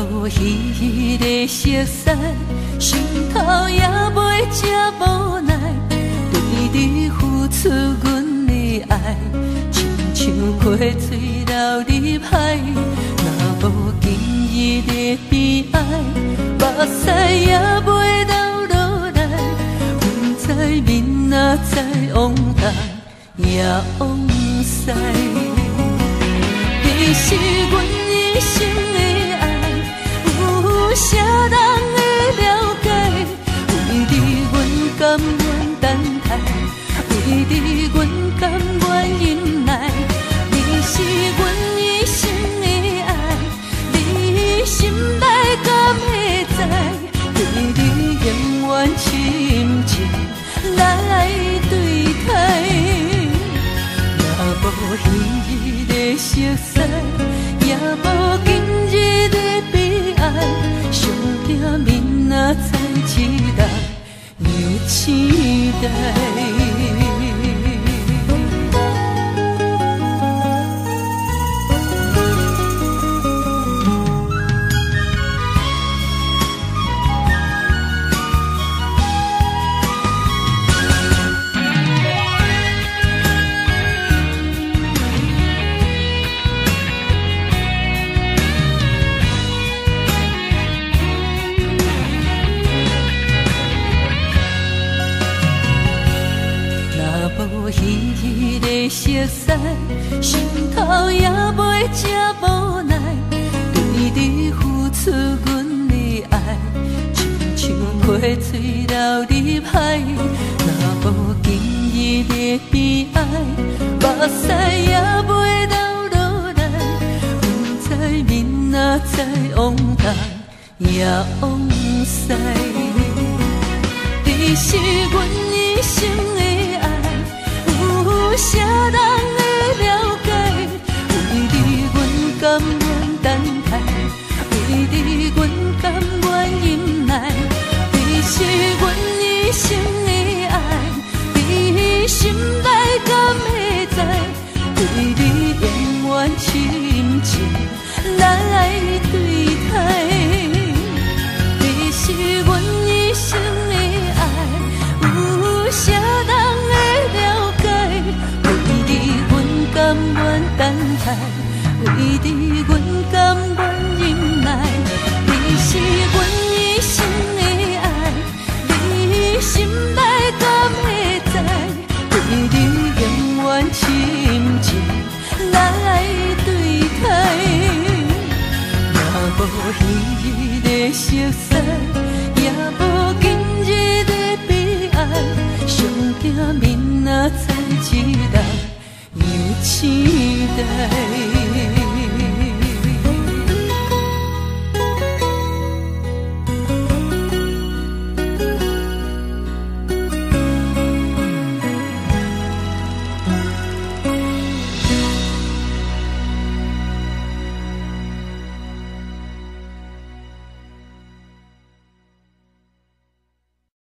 无彼个熟悉，心头也袂这无奈。对你付出阮的爱，亲像溪水流入海。若无今日的悲哀，目屎也袂流落来。阮知面若再往东也往西，你是阮一生的爱，有啥人会了解？为你阮甘愿等待，为你阮甘愿忍耐。你是阮一生的爱，你心内敢会知？对你永远深情来对待。若无彼个熟悉，也无今日的悲哀，上惊面若再一人又期待。无彼个熟悉，心头也袂这无奈。对你付出阮的爱，亲像溪水流入海。若无今日的悲哀，目屎也袂流落来。阮知面若再往东也往西，你是阮一生的爱。有啥人会了解？为你阮甘愿等待，为你阮甘愿忍耐。你是阮一生的爱，你心内敢会知？对你永远深情来对待。你是阮一生的爱，有啥人会了解？为你阮甘愿等待，为你阮甘愿忍耐。你是阮一生的爱，你心内敢会知？对你永远深情来对待。若无彼个熟悉，也无今日的悲哀，上惊面若再一人又期待。